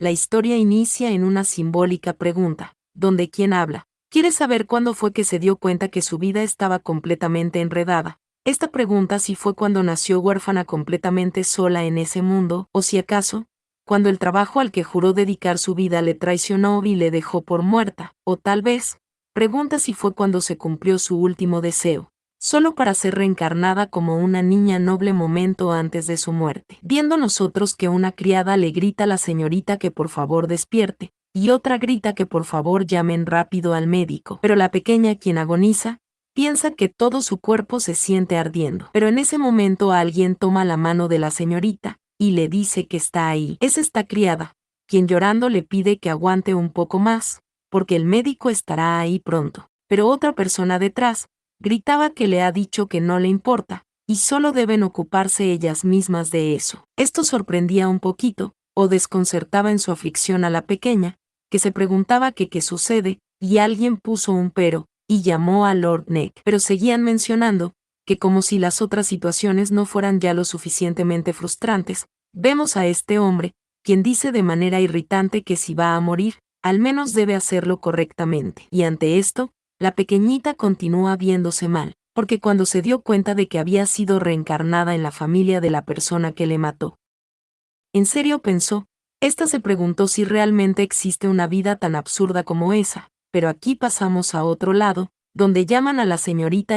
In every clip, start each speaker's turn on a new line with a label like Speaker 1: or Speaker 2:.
Speaker 1: la historia inicia en una simbólica pregunta, donde quien habla quiere saber cuándo fue que se dio cuenta que su vida estaba completamente enredada. Esta pregunta si fue cuando nació huérfana completamente sola en ese mundo, o si acaso, cuando el trabajo al que juró dedicar su vida le traicionó y le dejó por muerta, o tal vez, pregunta si fue cuando se cumplió su último deseo, solo para ser reencarnada como una niña noble momento antes de su muerte. Viendo nosotros que una criada le grita a la señorita que por favor despierte, y otra grita que por favor llamen rápido al médico. Pero la pequeña, quien agoniza, piensa que todo su cuerpo se siente ardiendo. Pero en ese momento alguien toma la mano de la señorita y le dice que está ahí. Es esta criada, quien llorando le pide que aguante un poco más, porque el médico estará ahí pronto. Pero otra persona detrás gritaba que le ha dicho que no le importa, y solo deben ocuparse ellas mismas de eso. Esto sorprendía un poquito, o desconcertaba en su aflicción a la pequeña, que se preguntaba que qué sucede, y alguien puso un pero, y llamó a Lord Neck. Pero seguían mencionando, que como si las otras situaciones no fueran ya lo suficientemente frustrantes, vemos a este hombre, quien dice de manera irritante que si va a morir, al menos debe hacerlo correctamente. Y ante esto, la pequeñita continúa viéndose mal, porque cuando se dio cuenta de que había sido reencarnada en la familia de la persona que le mató, en serio pensó, esta se preguntó si realmente existe una vida tan absurda como esa, pero aquí pasamos a otro lado, donde llaman a la señorita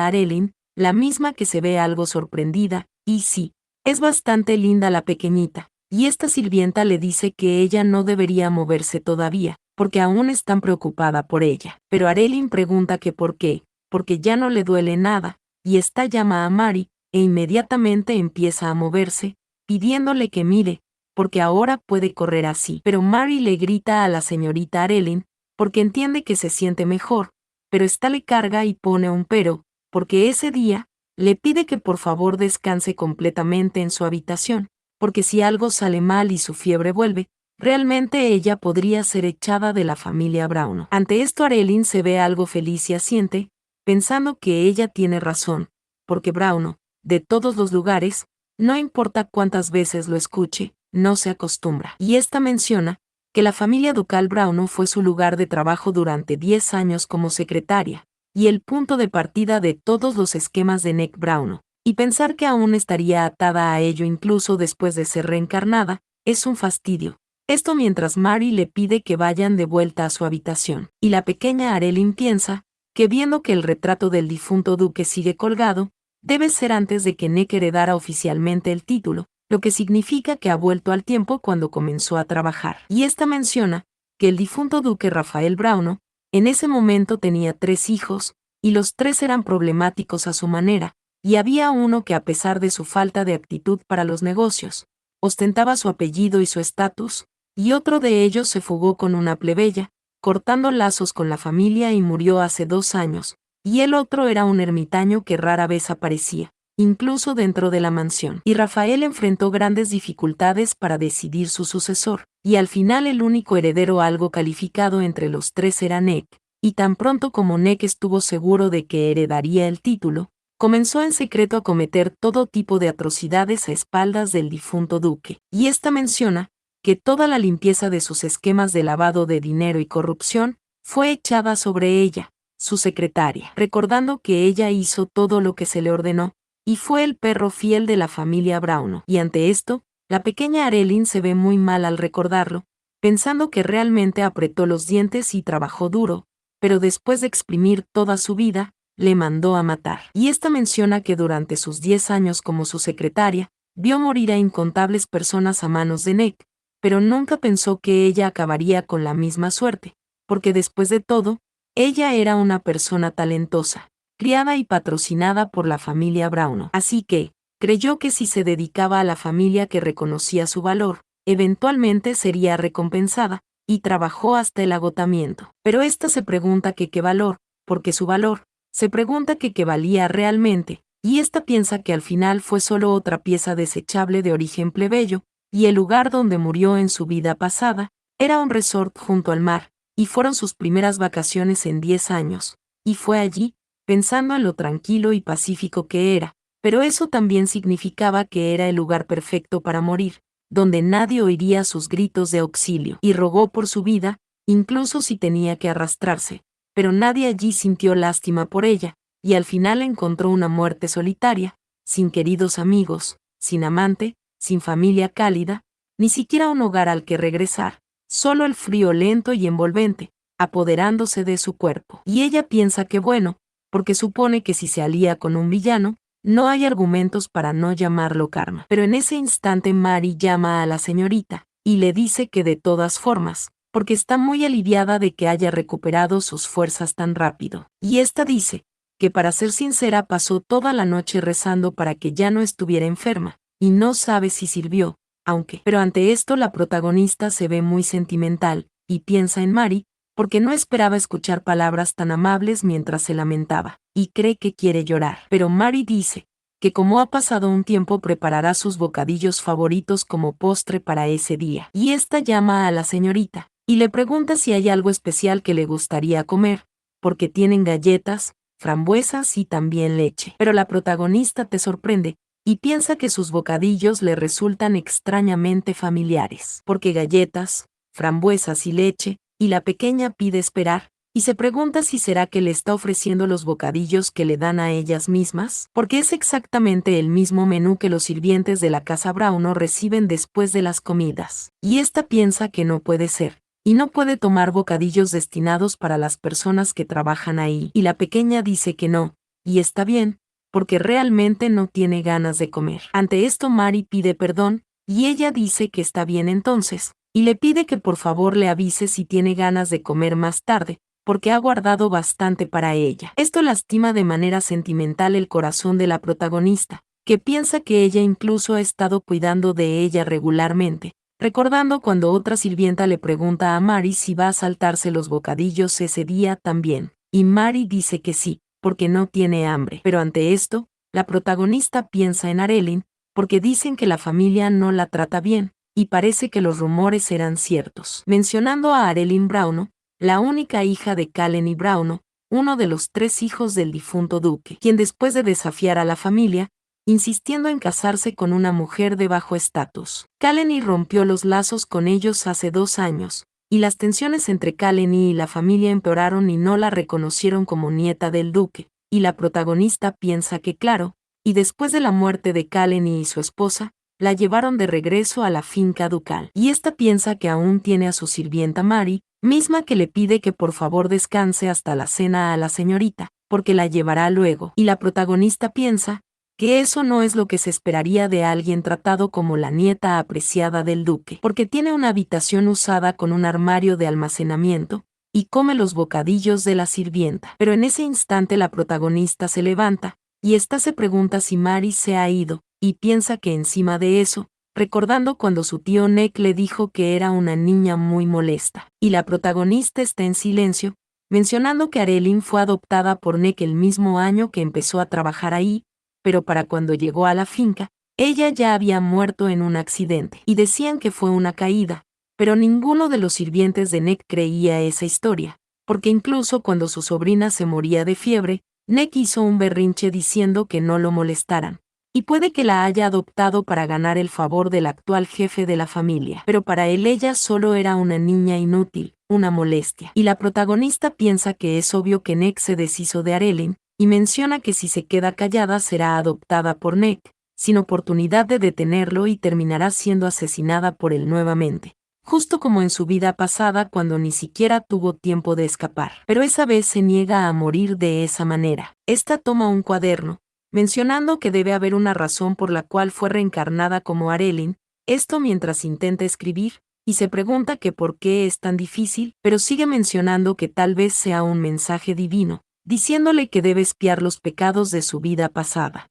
Speaker 1: Arelyn, la misma que se ve algo sorprendida, y sí, es bastante linda la pequeñita, y esta sirvienta le dice que ella no debería moverse todavía, porque aún están preocupada por ella. Pero Arelyn pregunta que por qué, porque ya no le duele nada, y esta llama a Mary, e inmediatamente empieza a moverse, pidiéndole que mire, porque ahora puede correr así. Pero Mary le grita a la señorita Arelyn, porque entiende que se siente mejor, pero esta le carga y pone un pero, porque ese día, le pide que por favor descanse completamente en su habitación, porque si algo sale mal y su fiebre vuelve, realmente ella podría ser echada de la familia Brown. Ante esto Arelyn se ve algo feliz y asiente, pensando que ella tiene razón, porque Brown, de todos los lugares, no importa cuántas veces lo escuche, no se acostumbra. Y esta menciona que la familia ducal Brown fue su lugar de trabajo durante 10 años como secretaria, y el punto de partida de todos los esquemas de Neck Brown. Y pensar que aún estaría atada a ello incluso después de ser reencarnada, es un fastidio. Esto mientras Mary le pide que vayan de vuelta a su habitación. Y la pequeña Arelyn piensa que viendo que el retrato del difunto duque sigue colgado, debe ser antes de que Neck heredara oficialmente el título, lo que significa que ha vuelto al tiempo cuando comenzó a trabajar. Y esta menciona que el difunto duque Rafael Brown, en ese momento tenía 3 hijos, y los 3 eran problemáticos a su manera, y había uno que a pesar de su falta de aptitud para los negocios, ostentaba su apellido y su estatus, y otro de ellos se fugó con una plebeya, cortando lazos con la familia y murió hace 2 años, y el otro era un ermitaño que rara vez aparecía, incluso dentro de la mansión. Y Rafael enfrentó grandes dificultades para decidir su sucesor, y al final el único heredero algo calificado entre los 3 era Neck, y tan pronto como Neck estuvo seguro de que heredaría el título, comenzó en secreto a cometer todo tipo de atrocidades a espaldas del difunto duque. Y esta menciona que toda la limpieza de sus esquemas de lavado de dinero y corrupción fue echada sobre ella, su secretaria, recordando que ella hizo todo lo que se le ordenó, y fue el perro fiel de la familia Brown. Y ante esto, la pequeña Arelyn se ve muy mal al recordarlo, pensando que realmente apretó los dientes y trabajó duro, pero después de exprimir toda su vida, le mandó a matar. Y esta menciona que durante sus 10 años como su secretaria, vio morir a incontables personas a manos de Neck, pero nunca pensó que ella acabaría con la misma suerte, porque después de todo, ella era una persona talentosa, criada y patrocinada por la familia Brown. Así que, creyó que si se dedicaba a la familia que reconocía su valor, eventualmente sería recompensada, y trabajó hasta el agotamiento. Pero esta se pregunta que qué valor, porque su valor, se pregunta que qué valía realmente, y esta piensa que al final fue solo otra pieza desechable de origen plebeyo, y el lugar donde murió en su vida pasada, era un resort junto al mar, y fueron sus primeras vacaciones en 10 años, y fue allí, pensando en lo tranquilo y pacífico que era, pero eso también significaba que era el lugar perfecto para morir, donde nadie oiría sus gritos de auxilio, y rogó por su vida, incluso si tenía que arrastrarse, pero nadie allí sintió lástima por ella, y al final encontró una muerte solitaria, sin queridos amigos, sin amante, sin familia cálida, ni siquiera un hogar al que regresar, solo el frío lento y envolvente, apoderándose de su cuerpo. Y ella piensa que bueno, porque supone que si se alía con un villano, no hay argumentos para no llamarlo karma. Pero en ese instante Mary llama a la señorita, y le dice que de todas formas, porque está muy aliviada de que haya recuperado sus fuerzas tan rápido. Y esta dice, que para ser sincera pasó toda la noche rezando para que ya no estuviera enferma, y no sabe si sirvió, aunque. Pero ante esto la protagonista se ve muy sentimental, y piensa en Mary, porque no esperaba escuchar palabras tan amables mientras se lamentaba, y cree que quiere llorar. Pero Mary dice, que como ha pasado un tiempo preparará sus bocadillos favoritos como postre para ese día. Y esta llama a la señorita, y le pregunta si hay algo especial que le gustaría comer, porque tienen galletas, frambuesas y también leche. Pero la protagonista te sorprende, y piensa que sus bocadillos le resultan extrañamente familiares, porque galletas, frambuesas y leche, y la pequeña pide esperar, y se pregunta si será que le está ofreciendo los bocadillos que le dan a ellas mismas, porque es exactamente el mismo menú que los sirvientes de la casa Browno reciben después de las comidas. Y esta piensa que no puede ser, y no puede tomar bocadillos destinados para las personas que trabajan ahí. Y la pequeña dice que no, y está bien, porque realmente no tiene ganas de comer. Ante esto Mary pide perdón, y ella dice que está bien entonces, y le pide que por favor le avise si tiene ganas de comer más tarde, porque ha guardado bastante para ella. Esto lastima de manera sentimental el corazón de la protagonista, que piensa que ella incluso ha estado cuidando de ella regularmente, recordando cuando otra sirvienta le pregunta a Mary si va a saltarse los bocadillos ese día también, y Mary dice que sí, porque no tiene hambre. Pero ante esto, la protagonista piensa en Arelyn, porque dicen que la familia no la trata bien, y parece que los rumores eran ciertos. Mencionando a Arelyn Browno, la única hija de Callen y Browno, uno de los 3 hijos del difunto duque, quien después de desafiar a la familia, insistiendo en casarse con una mujer de bajo estatus, Callen rompió los lazos con ellos hace 2 años, y las tensiones entre Callen y la familia empeoraron y no la reconocieron como nieta del duque, y la protagonista piensa que claro, y después de la muerte de Callen y su esposa, la llevaron de regreso a la finca ducal. Y esta piensa que aún tiene a su sirvienta Mary, misma que le pide que por favor descanse hasta la cena a la señorita, porque la llevará luego. Y la protagonista piensa que eso no es lo que se esperaría de alguien tratado como la nieta apreciada del duque, porque tiene una habitación usada con un armario de almacenamiento, y come los bocadillos de la sirvienta. Pero en ese instante la protagonista se levanta, y ésta se pregunta si Mary se ha ido, y piensa que encima de eso, recordando cuando su tío Nick le dijo que era una niña muy molesta, y la protagonista está en silencio, mencionando que Arelyn fue adoptada por Nick el mismo año que empezó a trabajar ahí, pero para cuando llegó a la finca, ella ya había muerto en un accidente, y decían que fue una caída, pero ninguno de los sirvientes de Nick creía esa historia, porque incluso cuando su sobrina se moría de fiebre, Nick hizo un berrinche diciendo que no lo molestaran, y puede que la haya adoptado para ganar el favor del actual jefe de la familia, pero para él ella solo era una niña inútil, una molestia. Y la protagonista piensa que es obvio que Nick se deshizo de Arelyn, y menciona que si se queda callada será adoptada por Nick, sin oportunidad de detenerlo y terminará siendo asesinada por él nuevamente, justo como en su vida pasada cuando ni siquiera tuvo tiempo de escapar. Pero esa vez se niega a morir de esa manera. Esta toma un cuaderno, mencionando que debe haber una razón por la cual fue reencarnada como Arelyn, esto mientras intenta escribir, y se pregunta que por qué es tan difícil, pero sigue mencionando que tal vez sea un mensaje divino, diciéndole que debe espiar los pecados de su vida pasada.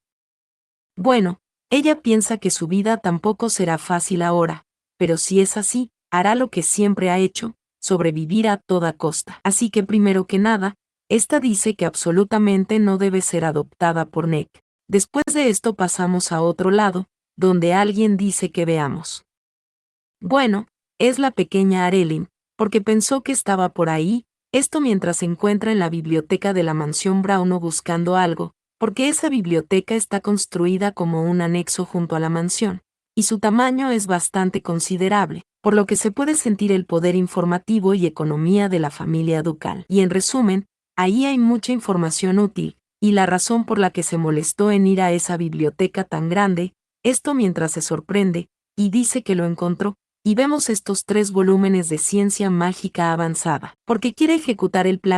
Speaker 1: Bueno, ella piensa que su vida tampoco será fácil ahora, pero si es así, hará lo que siempre ha hecho, sobrevivir a toda costa. Así que primero que nada, esta dice que absolutamente no debe ser adoptada por Nick. Después de esto pasamos a otro lado, donde alguien dice que veamos. Bueno, es la pequeña Arelyn, porque pensó que estaba por ahí, esto mientras se encuentra en la biblioteca de la mansión Browno buscando algo, porque esa biblioteca está construida como un anexo junto a la mansión, y su tamaño es bastante considerable, por lo que se puede sentir el poder informativo y economía de la familia ducal. Y en resumen, ahí hay mucha información útil, y la razón por la que se molestó en ir a esa biblioteca tan grande, esto mientras se sorprende, y dice que lo encontró, y vemos estos 3 volúmenes de ciencia mágica avanzada, porque quiere ejecutar el plan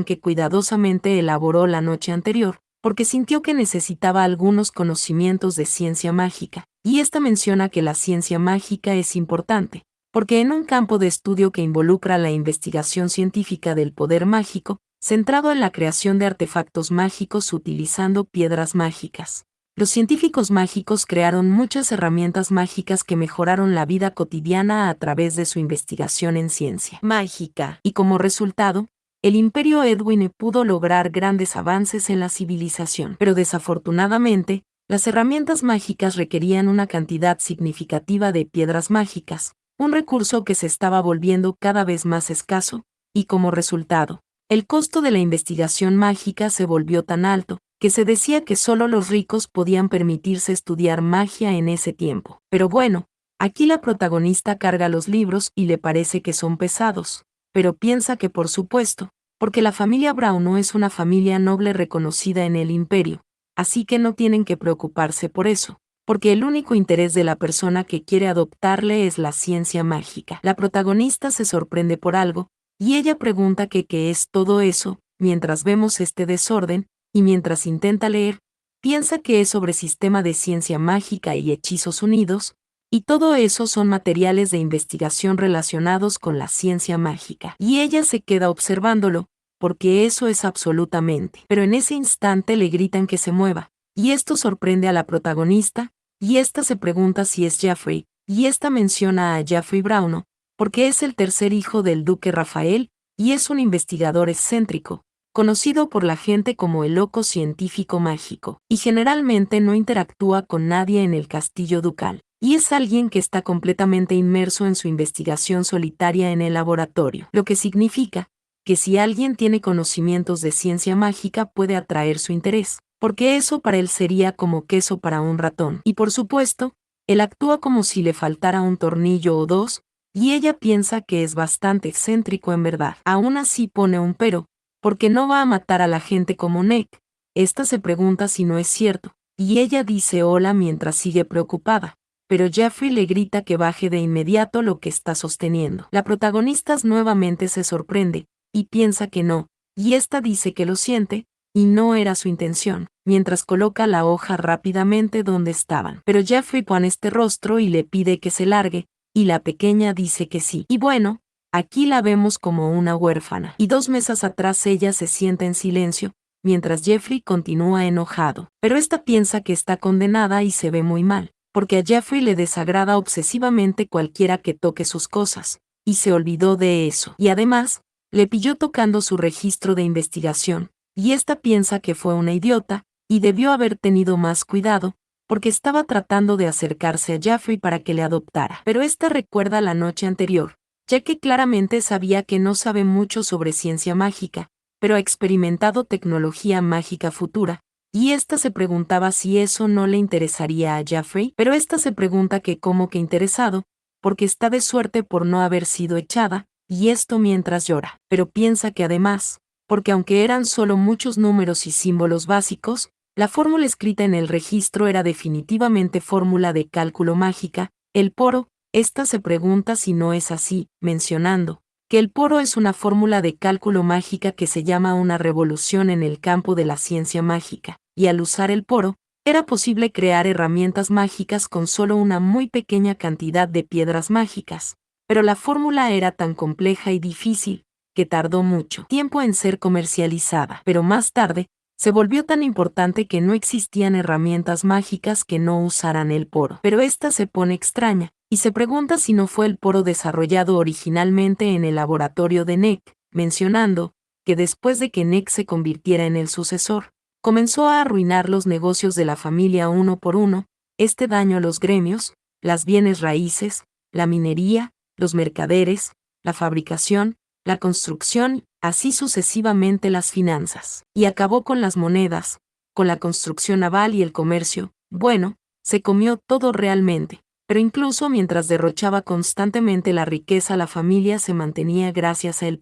Speaker 1: que cuidadosamente elaboró la noche anterior, porque sintió que necesitaba algunos conocimientos de ciencia mágica, y esta menciona que la ciencia mágica es importante, porque en un campo de estudio que involucra la investigación científica del poder mágico, centrado en la creación de artefactos mágicos utilizando piedras mágicas. Los científicos mágicos crearon muchas herramientas mágicas que mejoraron la vida cotidiana a través de su investigación en ciencia mágica, y como resultado, el Imperio Edwin pudo lograr grandes avances en la civilización. Pero desafortunadamente, las herramientas mágicas requerían una cantidad significativa de piedras mágicas, un recurso que se estaba volviendo cada vez más escaso, y como resultado, el costo de la investigación mágica se volvió tan alto, que se decía que solo los ricos podían permitirse estudiar magia en ese tiempo. Pero bueno, aquí la protagonista carga los libros y le parece que son pesados, pero piensa que por supuesto, porque la familia Brown no es una familia noble reconocida en el imperio, así que no tienen que preocuparse por eso, porque el único interés de la persona que quiere adoptarle es la ciencia mágica. La protagonista se sorprende por algo, y ella pregunta que qué es todo eso, mientras vemos este desorden, y mientras intenta leer, piensa que es sobre sistema de ciencia mágica y hechizos unidos, y todo eso son materiales de investigación relacionados con la ciencia mágica. Y ella se queda observándolo, porque eso es absolutamente. Pero en ese instante le gritan que se mueva, y esto sorprende a la protagonista, y ésta se pregunta si es Jeffrey, y ésta menciona a Jeffrey Brown, porque es el tercer hijo del duque Rafael, y es un investigador excéntrico, conocido por la gente como el loco científico mágico, y generalmente no interactúa con nadie en el castillo ducal. Y es alguien que está completamente inmerso en su investigación solitaria en el laboratorio, lo que significa que si alguien tiene conocimientos de ciencia mágica puede atraer su interés, porque eso para él sería como queso para un ratón. Y por supuesto, él actúa como si le faltara un tornillo o dos, y ella piensa que es bastante excéntrico en verdad. Aún así pone un pero, porque no va a matar a la gente como Nick. Esta se pregunta si no es cierto, y ella dice hola mientras sigue preocupada, pero Jeffrey le grita que baje de inmediato lo que está sosteniendo. La protagonista nuevamente se sorprende, y piensa que no, y esta dice que lo siente, y no era su intención, mientras coloca la hoja rápidamente donde estaban. Pero Jeffrey pone este rostro y le pide que se largue, y la pequeña dice que sí. Y bueno, aquí la vemos como una huérfana. Y 2 mesas atrás ella se sienta en silencio, mientras Jeffrey continúa enojado. Pero esta piensa que está condenada y se ve muy mal, porque a Jeffrey le desagrada obsesivamente cualquiera que toque sus cosas, y se olvidó de eso. Y además, le pilló tocando su registro de investigación, y esta piensa que fue una idiota, y debió haber tenido más cuidado, porque estaba tratando de acercarse a Jeffrey para que le adoptara. Pero esta recuerda la noche anterior, ya que claramente sabía que no sabe mucho sobre ciencia mágica, pero ha experimentado tecnología mágica futura, y esta se preguntaba si eso no le interesaría a Jeffrey, pero esta se pregunta que cómo que interesado, porque está de suerte por no haber sido echada, y esto mientras llora, pero piensa que además, porque aunque eran solo muchos números y símbolos básicos, la fórmula escrita en el registro era definitivamente fórmula de cálculo mágica, el poro, esta se pregunta si no es así, mencionando que el poro es una fórmula de cálculo mágica que se llama una revolución en el campo de la ciencia mágica, y al usar el poro, era posible crear herramientas mágicas con solo una muy pequeña cantidad de piedras mágicas, pero la fórmula era tan compleja y difícil, que tardó mucho tiempo en ser comercializada, pero más tarde, se volvió tan importante que no existían herramientas mágicas que no usaran el poro. Pero esta se pone extraña, y se pregunta si no fue el poro desarrollado originalmente en el laboratorio de Nick, mencionando que después de que Nick se convirtiera en el sucesor, comenzó a arruinar los negocios de la familia uno por uno, este daño a los gremios, las bienes raíces, la minería, los mercaderes, la fabricación, la construcción, así sucesivamente las finanzas, y acabó con las monedas, con la construcción naval y el comercio. Bueno, se comió todo realmente, pero incluso mientras derrochaba constantemente la riqueza, la familia se mantenía gracias a él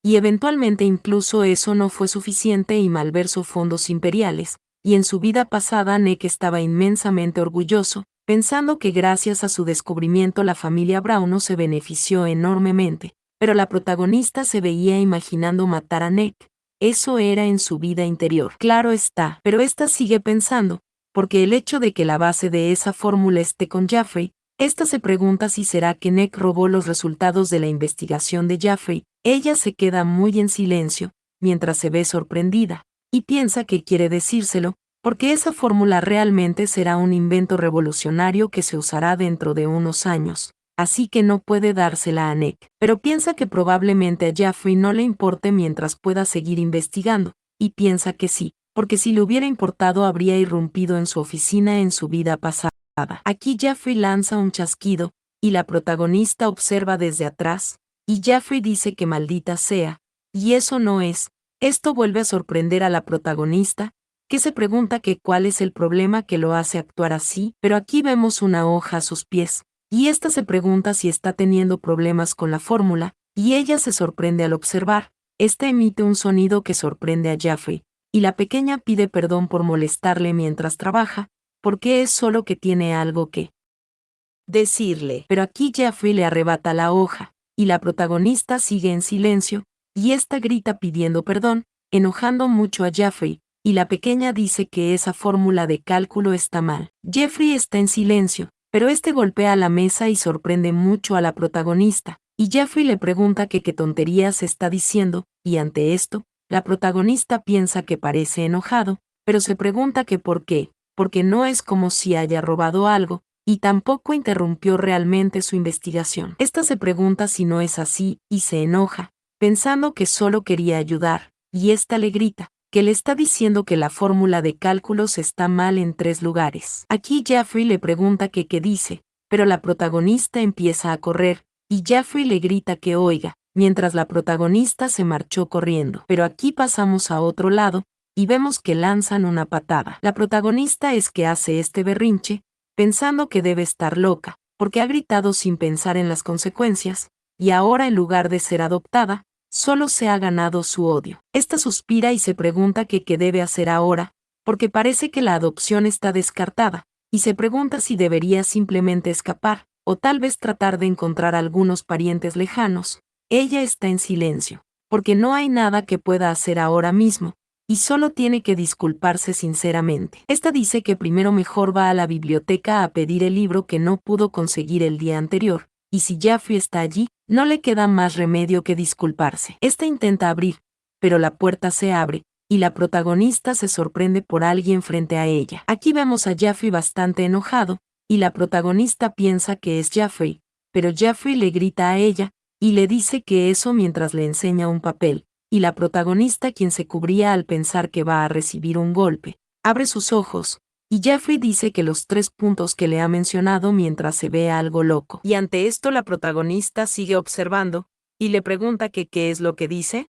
Speaker 1: y eventualmente incluso eso no fue suficiente y malversó fondos imperiales, y en su vida pasada Nick estaba inmensamente orgulloso, pensando que gracias a su descubrimiento la familia Brown se benefició enormemente, pero la protagonista se veía imaginando matar a Nick. Eso era en su vida interior. Claro está, pero esta sigue pensando, porque el hecho de que la base de esa fórmula esté con Jaffrey, esta se pregunta si será que Nick robó los resultados de la investigación de Jaffrey. Ella se queda muy en silencio, mientras se ve sorprendida, y piensa que quiere decírselo, porque esa fórmula realmente será un invento revolucionario que se usará dentro de unos años, así que no puede dársela a Nick. Pero piensa que probablemente a Jaffrey no le importe mientras pueda seguir investigando, y piensa que sí, porque si le hubiera importado habría irrumpido en su oficina en su vida pasada. Aquí Jaffrey lanza un chasquido, y la protagonista observa desde atrás, y Jaffrey dice que maldita sea, y eso no es. Esto vuelve a sorprender a la protagonista, que se pregunta que cuál es el problema que lo hace actuar así, pero aquí vemos una hoja a sus pies, y esta se pregunta si está teniendo problemas con la fórmula, y ella se sorprende al observar. Esta emite un sonido que sorprende a Jaffrey, y la pequeña pide perdón por molestarle mientras trabaja, porque es solo que tiene algo que decirle. Pero aquí Jaffrey le arrebata la hoja, y la protagonista sigue en silencio, y esta grita pidiendo perdón, enojando mucho a Jaffrey, y la pequeña dice que esa fórmula de cálculo está mal. Jeffrey está en silencio, pero este golpea la mesa y sorprende mucho a la protagonista, y Jaffrey le pregunta que qué tonterías está diciendo, y ante esto, la protagonista piensa que parece enojado, pero se pregunta que por qué, porque no es como si haya robado algo, y tampoco interrumpió realmente su investigación. Esta se pregunta si no es así, y se enoja, pensando que solo quería ayudar, y esta le grita, que le está diciendo que la fórmula de cálculos está mal en 3 lugares. Aquí Jaffrey le pregunta que qué dice, pero la protagonista empieza a correr, y Jaffrey le grita que oiga, mientras la protagonista se marchó corriendo. Pero aquí pasamos a otro lado, y vemos que lanzan una patada. La protagonista es que hace este berrinche, pensando que debe estar loca, porque ha gritado sin pensar en las consecuencias, y ahora en lugar de ser adoptada, solo se ha ganado su odio. Esta suspira y se pregunta que qué debe hacer ahora, porque parece que la adopción está descartada, y se pregunta si debería simplemente escapar, o tal vez tratar de encontrar algunos parientes lejanos. Ella está en silencio, porque no hay nada que pueda hacer ahora mismo, y solo tiene que disculparse sinceramente. Esta dice que primero mejor va a la biblioteca a pedir el libro que no pudo conseguir el día anterior, y si Jaffrey está allí, no le queda más remedio que disculparse. Esta intenta abrir, pero la puerta se abre, y la protagonista se sorprende por alguien frente a ella. Aquí vemos a Jaffrey bastante enojado, y la protagonista piensa que es Jaffrey, pero Jaffrey le grita a ella, y le dice que eso mientras le enseña un papel, y la protagonista, quien se cubría al pensar que va a recibir un golpe, abre sus ojos, y Jaffrey dice que los 3 puntos que le ha mencionado mientras se ve algo loco. Y ante esto la protagonista sigue observando, y le pregunta que qué es lo que dice.